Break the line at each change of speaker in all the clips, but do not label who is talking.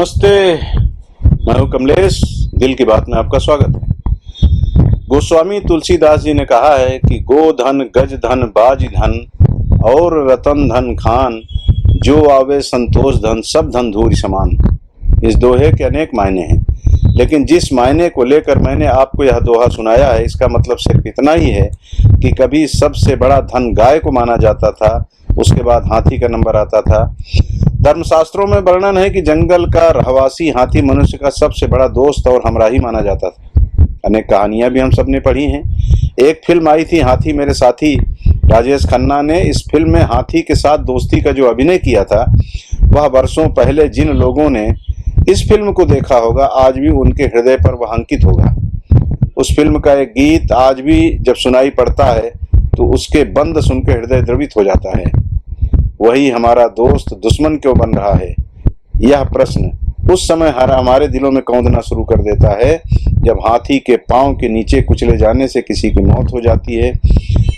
नमस्ते, मैं हूं कमलेश। दिल की बात में आपका स्वागत है। गोस्वामी तुलसीदास जी ने कहा है कि गो धन गज धन बाज धन और रतन धन खान, जो आवे संतोष धन सब धन धूरि समान। इस दोहे के अनेक मायने हैं, लेकिन जिस मायने को लेकर मैंने आपको यह दोहा सुनाया है, इसका मतलब सिर्फ इतना ही है कि कभी सबसे बड़ा धन गाय को माना जाता था, उसके बाद हाथी का नंबर आता था। धर्मशास्त्रों में वर्णन है कि जंगल का रहवासी हाथी मनुष्य का सबसे बड़ा दोस्त और हमराही माना जाता था। अनेक कहानियां भी हम सबने पढ़ी हैं। एक फिल्म आई थी हाथी मेरे साथी, राजेश खन्ना ने इस फिल्म में हाथी के साथ दोस्ती का जो अभिनय किया था, वह वर्षों पहले जिन लोगों ने इस फिल्म को देखा होगा, आज भी उनके हृदय पर वह अंकित होगा। उस फिल्म का एक गीत आज भी जब सुनाई पड़ता है तो उसके बंद सुनकर हृदय द्रवित हो जाता है। वही हमारा दोस्त दुश्मन क्यों बन रहा है? यह प्रश्न उस समय हमारे दिलों में कौंधना शुरू कर देता है जब हाथी के पांव के नीचे कुचले जाने से किसी की मौत हो जाती है,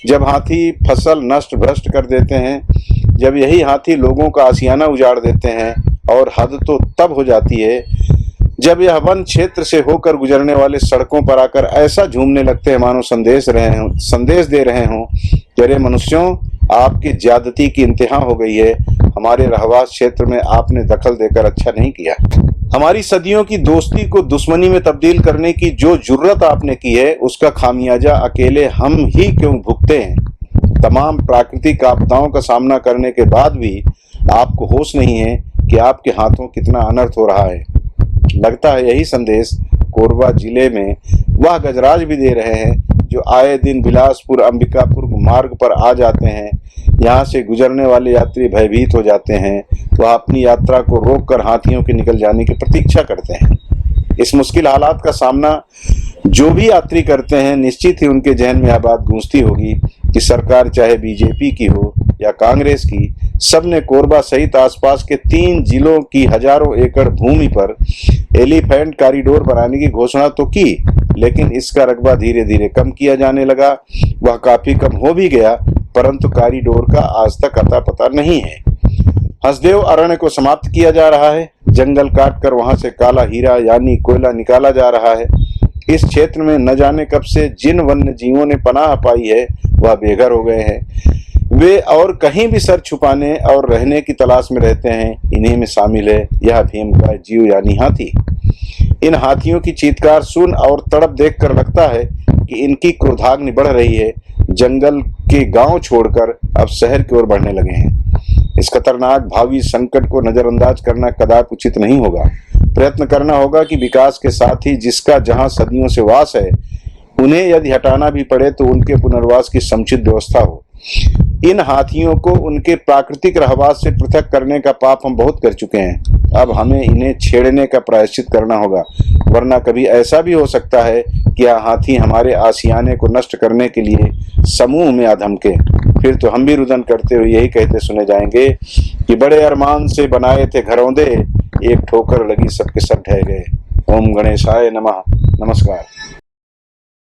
जब हाथी फसल नष्ट भ्रष्ट कर देते हैं, जब यही हाथी लोगों का आशियाना उजाड़ देते हैं, और हद तो तब हो जाती है जब यह वन क्षेत्र से होकर गुजरने वाले सड़कों पर आकर ऐसा झूमने लगते हैं मानो संदेश दे रहे हों कि अरे मनुष्यों, आपकी ज्यादती की इंतहा हो गई है, हमारे रहवास क्षेत्र में आपने दखल देकर अच्छा नहीं किया। हमारी सदियों की दोस्ती को दुश्मनी में तब्दील करने की जो जुर्रत आपने की है, उसका खामियाजा अकेले हम ही क्यों भुगते हैं? तमाम प्राकृतिक आपदाओं का सामना करने के बाद भी आपको होश नहीं है कि आपके हाथों कितना अनर्थ हो रहा है। लगता है यही संदेश कोरबा जिले में वह गजराज भी दे रहे हैं जो आए दिन बिलासपुर अंबिकापुर मार्ग पर आ जाते हैं। यहाँ से गुजरने वाले यात्री भयभीत हो जाते हैं, वह अपनी यात्रा को रोककर हाथियों के निकल जाने की प्रतीक्षा करते हैं। इस मुश्किल हालात का सामना जो भी यात्री करते हैं, निश्चित ही उनके जहन में यह बात गूंजती होगी कि सरकार चाहे बीजेपी की हो या कांग्रेस की, सबने कोरबा सहित आसपास के 3 जिलों की हजारों एकड़ भूमि पर एलिफेंट कॉरिडोर बनाने की घोषणा तो की, लेकिन इसका रकबा धीरे धीरे कम किया जाने लगा। वह काफी कम हो भी गया, परंतु कॉरिडोर का आज तक अता पता नहीं है। हसदेव अरण्य को समाप्त किया जा रहा है, जंगल काटकर वहां से काला हीरा यानी कोयला निकाला जा रहा है। इस क्षेत्र में न जाने कब से जिन वन्य जीवों ने पनाह पाई है, वह बेघर हो गए हैं। वे और कहीं भी सर छुपाने और रहने की तलाश में रहते हैं। इन्हीं में शामिल है यह भीमकाय जीव यानी हाथी। इन हाथियों की चीत्कार सुन और तड़प देखकर लगता है कि इनकी क्रोधाग्नि बढ़ रही है। जंगल के गांव छोड़कर अब शहर की ओर बढ़ने लगे हैं। इस खतरनाक भावी संकट को नजरअंदाज करना कदापि उचित नहीं होगा। प्रयत्न करना होगा कि विकास के साथ ही जिसका जहां सदियों से वास है, उन्हें यदि हटाना भी पड़े तो उनके पुनर्वास की समुचित व्यवस्था हो। इन हाथियों को उनके प्राकृतिक रहवास से पृथक करने का पाप हम बहुत कर चुके हैं। अब हमें इन्हें छेड़ने का प्रायश्चित करना होगा, वरना कभी ऐसा भी हो सकता है कि यह हाथी हमारे आशियाने को नष्ट करने के लिए समूह में आ धमके। फिर तो हम भी रुदन करते हुए यही कहते सुने जाएंगे कि बड़े अरमान से बनाए थे घरौंदे, एक ठोकर लगी सबके सब ढह गए। ओम गणेशाय नमः। नमस्कार।